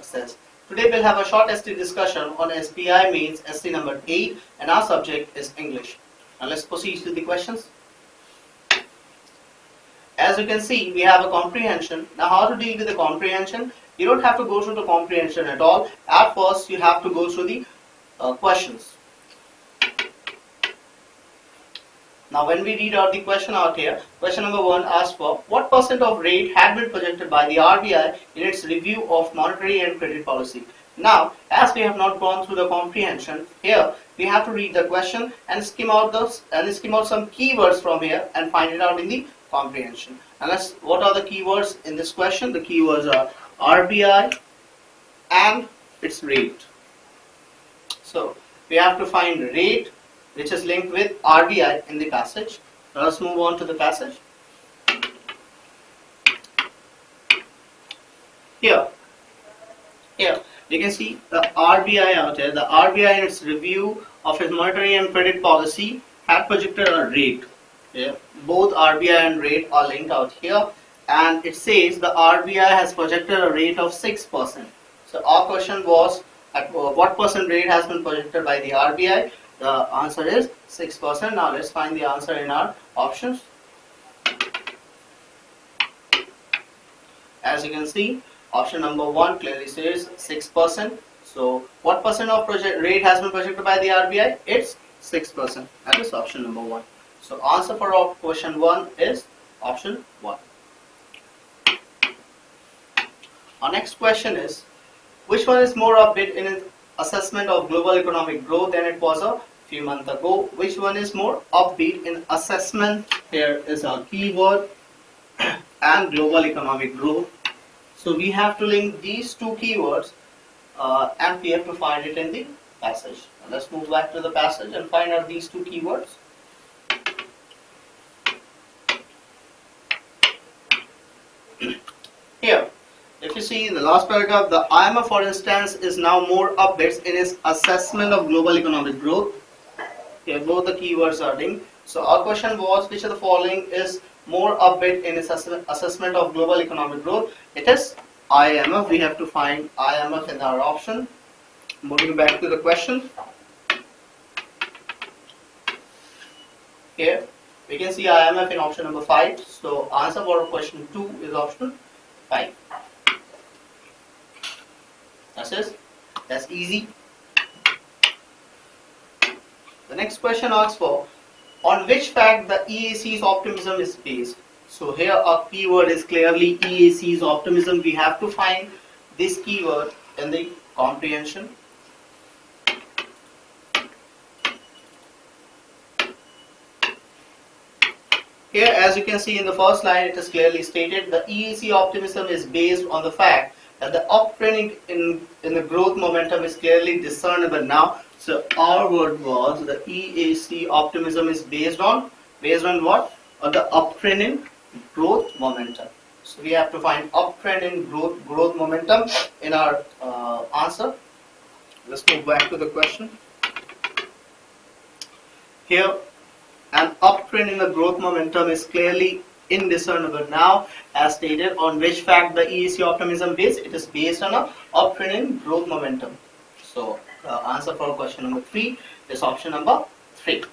success. Today we'll have a short ST discussion on SBI Mains ST number 8 and our subject is English. Now let's proceed to the questions. As you can see, we have a comprehension. Now how to deal with the comprehension? You don't have to go through the comprehension at all. At first you have to go through the questions. Now when we read out the question out here, question number 1 asks for what percent of rate had been projected by the RBI in its review of monetary and credit policy. Now as we have not gone through the comprehension, here we have to read the question and skim out some keywords from here and find it out in the comprehension. And what are the keywords in this question? The keywords are RBI and its rate. So we have to find rate which is linked with RBI in the passage. Now let's move on to the passage. Here you can see the RBI out here. The RBI in its review of its monetary and credit policy had projected a rate. Yeah. Both RBI and rate are linked out here, and it says the RBI has projected a rate of 6%. So our question was at what percent rate has been projected by the RBI? The answer is 6%. Now let's find the answer in our options. As you can see, option number 1 clearly says 6%. So what percent of rate has been projected by the RBI? It's 6%. That is option number 1. So answer for our question 1 is option 1. Our next question is, which one is more upbeat in its assessment of global economic growth than it was a few months ago? Which one is more upbeat in assessment? Here is our keyword and global economic growth. So we have to link these two keywords and we have to find it in the passage. Now let's move back to the passage and find out these two keywords. Here, if you see in the last paragraph, the IMF, for instance, is now more upbeat in its assessment of global economic growth. Here, both the keywords are linked. So our question was, which of the following is more upbeat in its assessment of global economic growth? It is IMF. We have to find IMF in our option. Moving back to the question. Here, we can see IMF in option number 5. So answer for question 2 is option 5. That's easy. The next question asks for on which fact the EAC's optimism is based. So here our keyword is clearly EAC's optimism. We have to find this keyword in the comprehension. Here, as you can see in the first line, it is clearly stated the EAC optimism is based on the fact that the uptrend in the growth momentum is clearly discernible now. So our word was the EAC optimism is based on what? On the uptrend in growth momentum. So we have to find uptrend in growth momentum in our answer. Let's move back to the question. Here, an uptrend in the growth momentum is clearly indiscernible now, as stated. On which fact the EAC optimism based? It is based on a uptrend in growth momentum. So the answer for question number 3 is option number 3.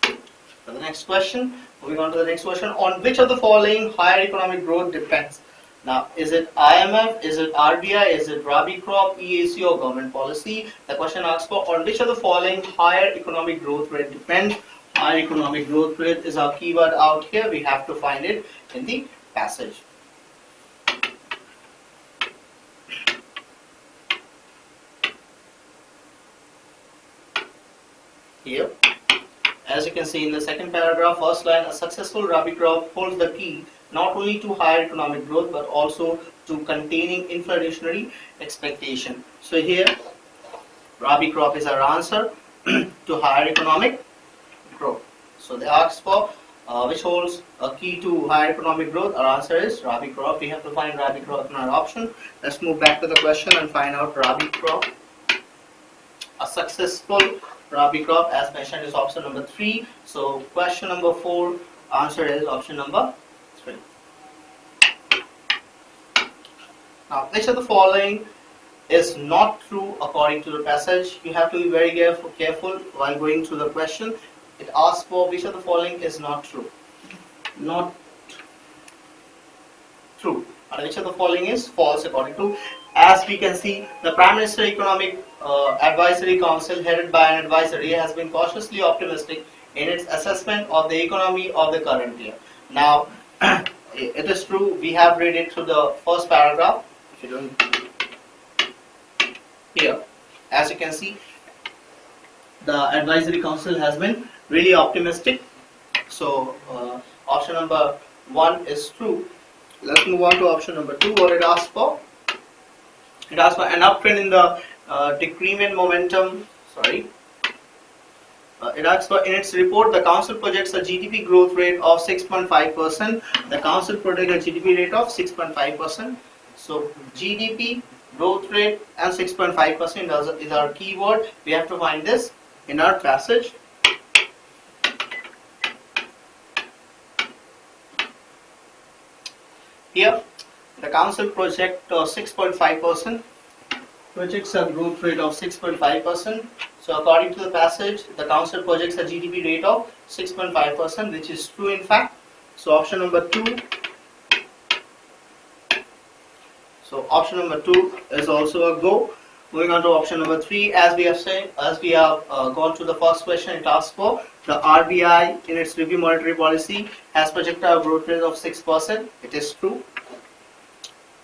For the next question, moving on to the next question, on which of the following higher economic growth depends? Now, is it IMF, is it RBI, is it Rabi crop, EAC or government policy? The question asks for on which of the following higher economic growth rate depends. Higher economic growth rate is our keyword out here. We have to find it in the passage. Here, as you can see in the second paragraph, first line, a successful Rabi crop holds the key not only to higher economic growth but also to containing inflationary expectation. So here, Rabi crop is our answer to higher economic growth. So they ask for which holds a key to higher economic growth. Our answer is Rabi crop. We have to find Rabi crop in our option. Let's move back to the question and find out Rabi crop. A successful Rabi crop, as mentioned, is option number 3. So question number 4, answer is option number 3. Now, which of the following is not true according to the passage? You have to be very careful while going through the question. It asks for which of the following is not true. Not true. And which of the following is false according to, as we can see, the Prime Minister Economic Advisory Council headed by an advisory has been cautiously optimistic in its assessment of the economy of the current year. Now, it is true, we have read it through the first paragraph. If you don't, here, as you can see, the advisory council has been really optimistic. So, option number 1 is true. Let's move on to option number 2. What it asks for? It asks for an uptrend in the decrement momentum. It asks for, in its report, the council projects a GDP growth rate of 6.5%. The council projects a GDP rate of 6.5%. So GDP growth rate and 6.5% is our keyword. We have to find this in our passage. Here, the council projects a growth rate of 6.5%. So according to the passage, the council projects a GDP rate of 6.5%, which is true in fact. So option number 2. So option number 2 is also a go. Moving on to option number 3, as we have gone through the first question, it asks for the RBI in its review monetary policy has projected a growth rate of 6%. It is true.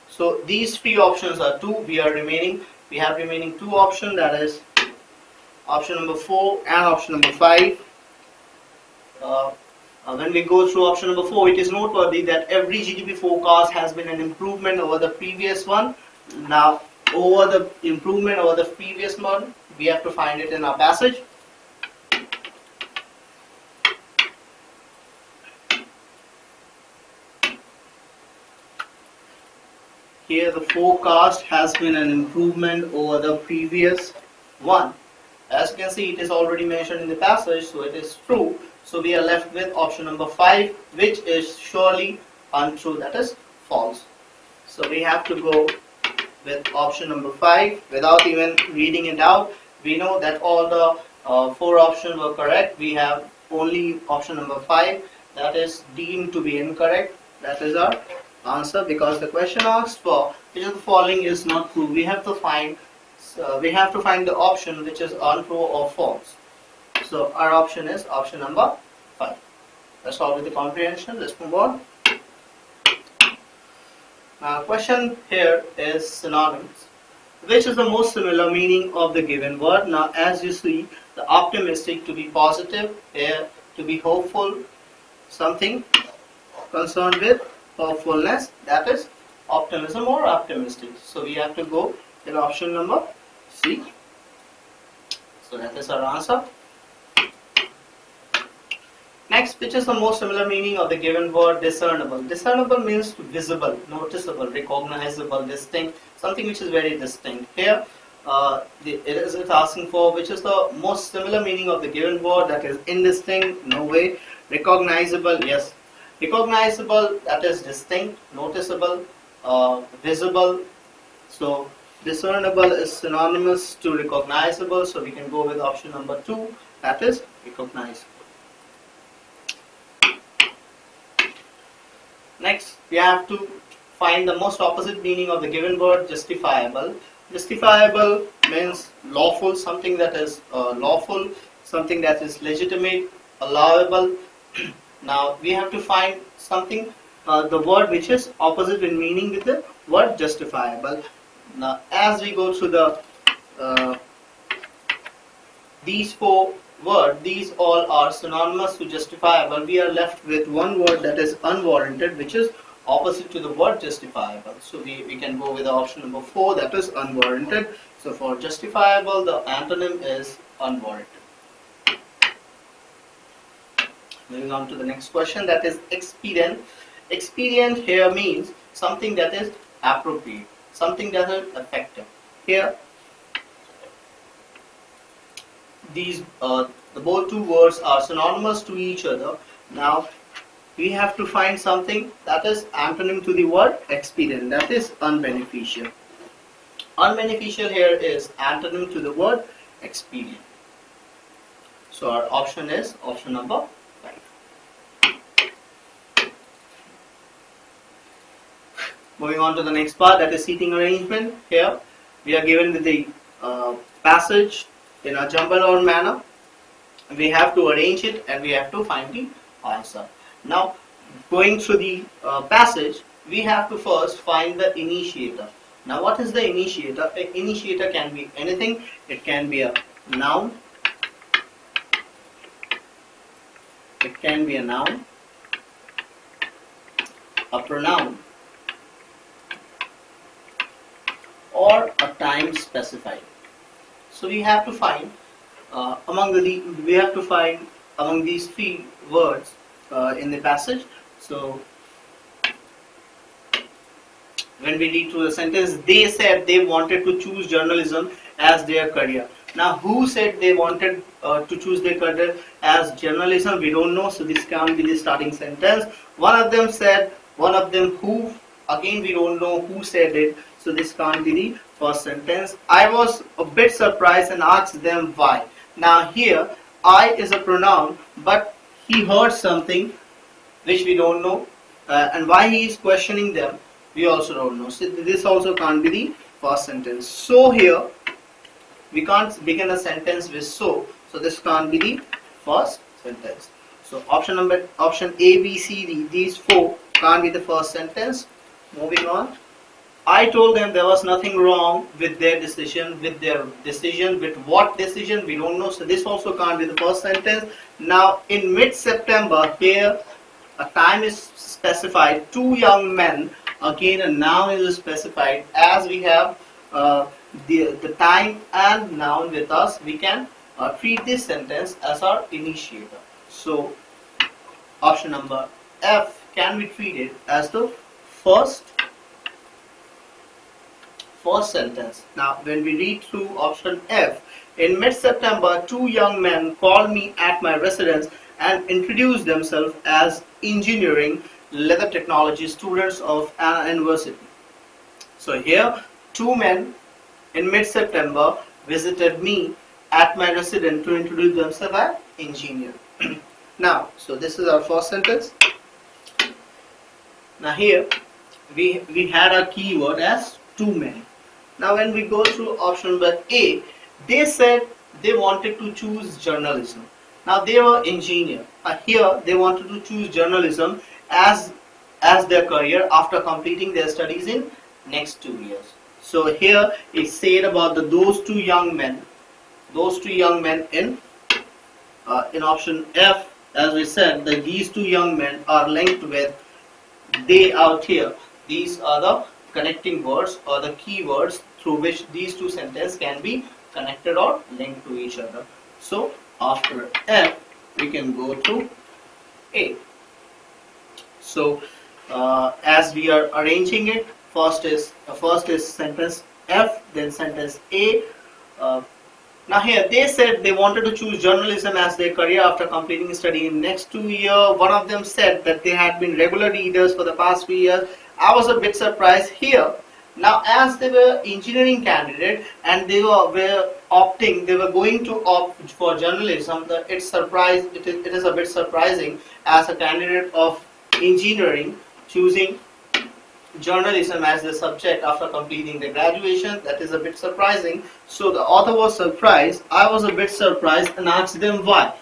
So these 3 options are true. We have remaining 2 options, that is option number 4 and option number 5. When we go through option number 4, it is noteworthy that every GDP forecast has been an improvement over the previous one. Now, over the improvement over the previous one, we have to find it in our passage. Here the forecast has been an improvement over the previous one. As you can see, it is already mentioned in the passage, so it is true. So we are left with option number 5, which is surely untrue, that is false. So we have to go with option number 5 without even reading it out. We know that all the 4 options were correct. We have only option number 5 that is deemed to be incorrect. That is our answer, because the question asks for which of the following is not true. We have to find the option which is untrue or false. So our option is option number 5. That's all with the comprehension. Let's move on. Now, question here is synonyms. Which is the most similar meaning of the given word? Now, as you see, the optimistic, to be positive, here to be hopeful, something concerned with hopefulness, that is optimism or optimistic. So we have to go with option number C. So that is our answer. Next, which is the most similar meaning of the given word discernible? Discernible means visible, noticeable, recognizable, distinct, something which is very distinct. Here, it's asking for which is the most similar meaning of the given word, that is indistinct, no way. Recognizable, yes. Recognizable, that is distinct, noticeable, visible. So discernible is synonymous to recognizable, so we can go with option number 2, that is recognizable. Next, we have to find the most opposite meaning of the given word, justifiable. Justifiable means lawful, something that is lawful, something that is legitimate, allowable. Now, we have to find something, the word which is opposite in meaning with the word justifiable. Now, as we go through the these 4 words, these all are synonymous to justifiable. We are left with one word, that is unwarranted, which is opposite to the word justifiable. So we can go with the option number 4, that is unwarranted. So for justifiable, the antonym is unwarranted. Moving on to the next question, that is expedient. Expedient here means something that is appropriate, something that is effective. Here, these the both 2 words are synonymous to each other. Now, we have to find something that is antonym to the word expedient, that is unbeneficial. Unbeneficial here is antonym to the word expedient. So our option is option number 5. Moving on to the next part, that is seating arrangement. Here we are given with the passage in a jumble or manner. We have to arrange it and we have to find the answer. Now, going through the passage, we have to first find the initiator. Now, what is the initiator? An initiator can be anything. It can be a noun. It can be a noun, a pronoun, or a time specified. So we have to find among these three words in the passage. So when we read through the sentence, they said they wanted to choose journalism as their career. Now, who said they wanted to choose their career as journalism? We don't know, so this can't be the starting sentence. One of them said, one of them who, again we don't know who said it, so this can't be the first sentence. I was a bit surprised and asked them why. Now here, I is a pronoun, but he heard something which we don't know, and why he is questioning them, we also don't know. So this also can't be the first sentence. So here, we can't begin a sentence with so this can't be the first sentence. So option A, B, C, D, these four can't be the first sentence. Moving on. I told them there was nothing wrong with their decision, with what decision, we don't know. So this also can't be the first sentence. Now in mid-September, here a time is specified, 2 young men, again a noun is specified. As we have the time and noun with us, we can treat this sentence as our initiator. So option number F can be treated as the first sentence. Now when we read through option F, in mid-September 2 young men called me at my residence and introduced themselves as engineering leather technology students of an university. So here 2 men in mid-September visited me at my residence to introduce themselves as engineer. Now, so this is our first sentence. Now here we had our keyword as 2 men. Now when we go through option number A, they said they wanted to choose journalism. Now they were engineer. Here they wanted to choose journalism as their career after completing their studies in next 2 years. So here it said about those two young men in option F, as we said, that these 2 young men are linked with they out here. These are the connecting words or the keywords through which these 2 sentences can be connected or linked to each other. So after F, we can go to A. So as we are arranging it, first is sentence F, then sentence A. Now here they said they wanted to choose journalism as their career after completing study in next 2 years. One of them said that they had been regular readers for the past 3 years. I was a bit surprised here. Now as they were engineering candidate and they were going to opt for journalism, it is a bit surprising as a candidate of engineering choosing journalism as the subject after completing the graduation. That is a bit surprising. So the author was surprised. I was a bit surprised and asked them why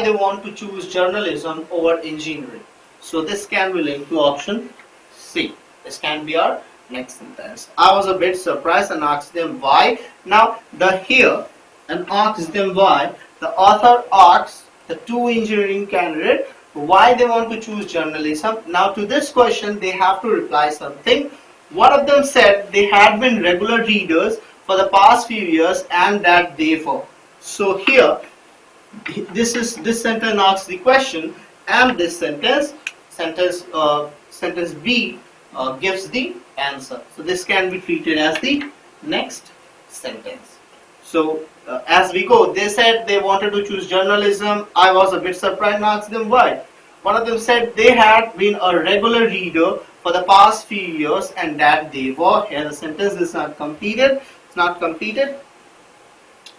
they want to choose journalism over engineering. So this can be linked to option C. This can be our next sentence. I was a bit surprised and asked them why. Now the here and asked them why, the author asks the 2 engineering candidates why they want to choose journalism. Now to this question they have to reply something. One of them said they had been regular readers for the past few years and that therefore. So here this sentence asks the question and this sentence B gives the answer. So this can be treated as the next sentence. So as we go, they said they wanted to choose journalism. I was a bit surprised and asked them why. One of them said they had been a regular reader for the past few years and that they were, here the sentence is not completed,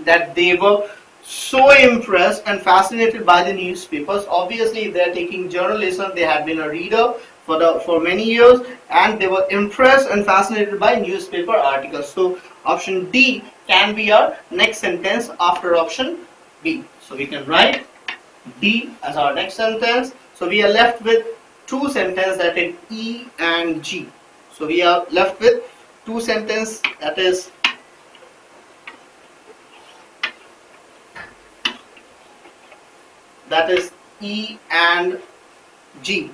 that they were so impressed and fascinated by the newspapers. Obviously, if they are taking journalism, they had been a reader for many years and they were impressed and fascinated by newspaper articles. So option D can be our next sentence after option B. So we can write D as our next sentence. So we are left with two sentences, that is E and G. So we are left with two sentences, that is E and G.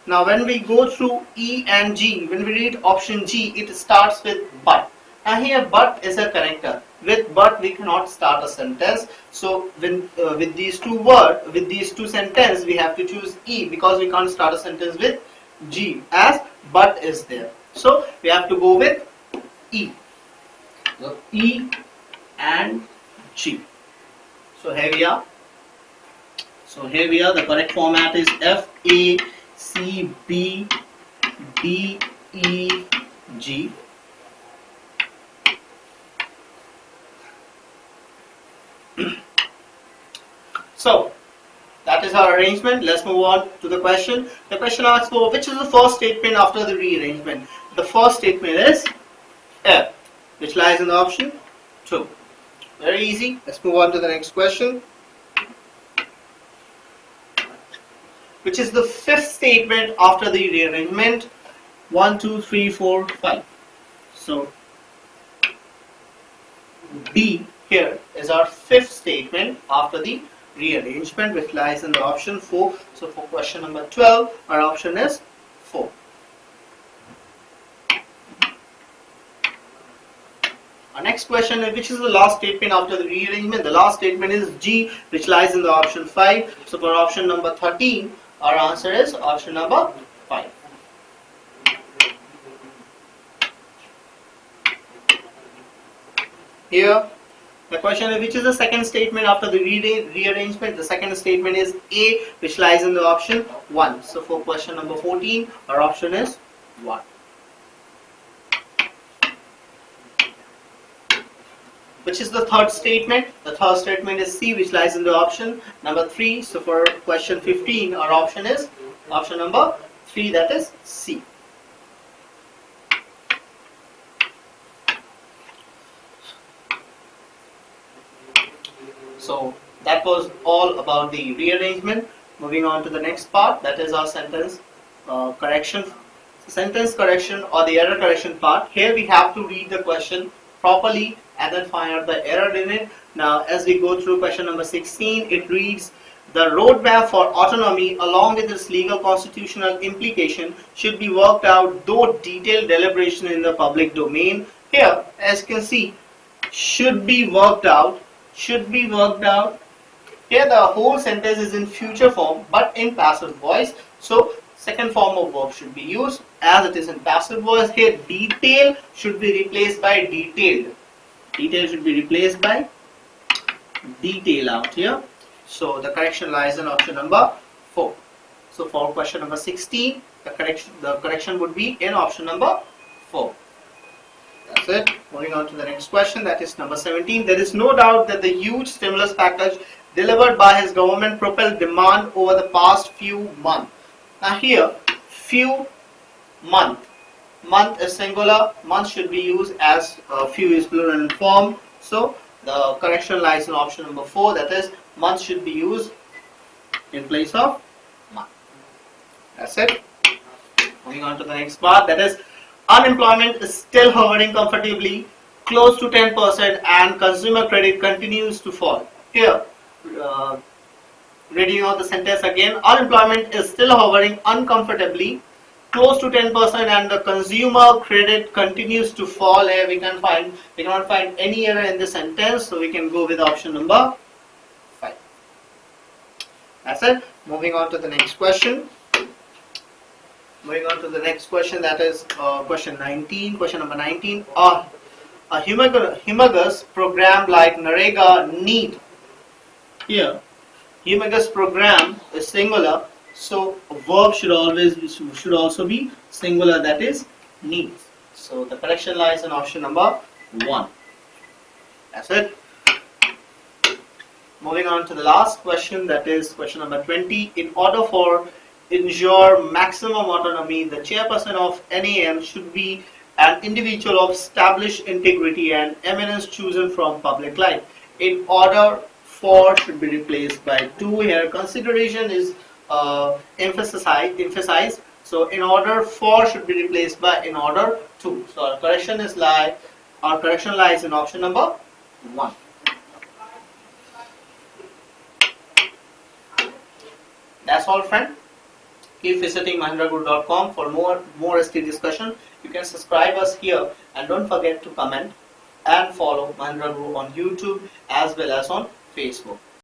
Now when we go through E and G, when we read option G, it starts with but. Now here but is a connector. With but we cannot start a sentence. So when, with these two sentences, we have to choose E because we can't start a sentence with G as but is there. So we have to go with E. So E and G. So here we are. The correct format is F, A, C, B, D, E, G. So that is our arrangement. Let's move on to the question. The question asks for which is the first statement after the rearrangement. The first statement is F, which lies in the option 2. Very easy. Let's move on to the next question. Which is the fifth statement after the rearrangement? 1, 2, 3, 4, 5. So B here is our fifth statement after the rearrangement, which lies in the option 4. So for question number 12, our option is 4. Our next question is which is the last statement after the rearrangement? The last statement is G, which lies in the option 5. So for option number 13, our answer is option number 5. Here, the question is which is the second statement after the rearrangement? The second statement is A, which lies in the option 1. So for question number 14, our option is 1. Which is the third statement? The third statement is C, which lies in the option number 3. So for question 15, our option is option number 3, that is C. So that was all about the rearrangement. Moving on to the next part, that is our sentence correction. Sentence correction or the error correction part. Here we have to read the question properly and then find out the error in it. Now as we go through question number 16, it reads, the roadmap for autonomy along with its legal constitutional implication should be worked out though detailed deliberation in the public domain. Here as you can see, should be worked out. Here the whole sentence is in future form but in passive voice. So second form of verb should be used as it is in passive voice. Here detail should be replaced by detailed. Detail should be replaced by detail out here. So the correction lies in option number 4. So for question number 16, the correction would be in option number 4. That's it. Moving on to the next question, that is number 17. There is no doubt that the huge stimulus package delivered by his government propelled demand over the past few months. Now here, few month is singular, month should be used as few is plural in form. So the correction lies in option number 4, that is month should be used in place of month. That's it. Moving on to the next part, that is unemployment is still hovering comfortably close to 10% and consumer credit continues to fall. Here, reading out the sentence again, unemployment is still hovering uncomfortably close to 10% and the consumer credit continues to fall. Here we cannot find any error in the sentence, so we can go with option number 5. That's it. Moving on to the next question. That is question 19. Question number 19. A humongous program like NREGA need. Here, humongous program is singular. So a verb should also be singular, that is needs. So the correction lies in option number 1. That's it. Moving on to the last question, that is question number 20. In order for ensure maximum autonomy, the chairperson of NAM should be an individual of established integrity and eminence chosen from public life. In order for should be replaced by to. Here consideration is emphasized. So in order for should be replaced by in order to. So our correction lies in option number 1. That's all, friend. Keep visiting mahendraguru.com for more ST discussion. You can subscribe us here and don't forget to comment and follow Mahendra Guru on YouTube as well as on Facebook.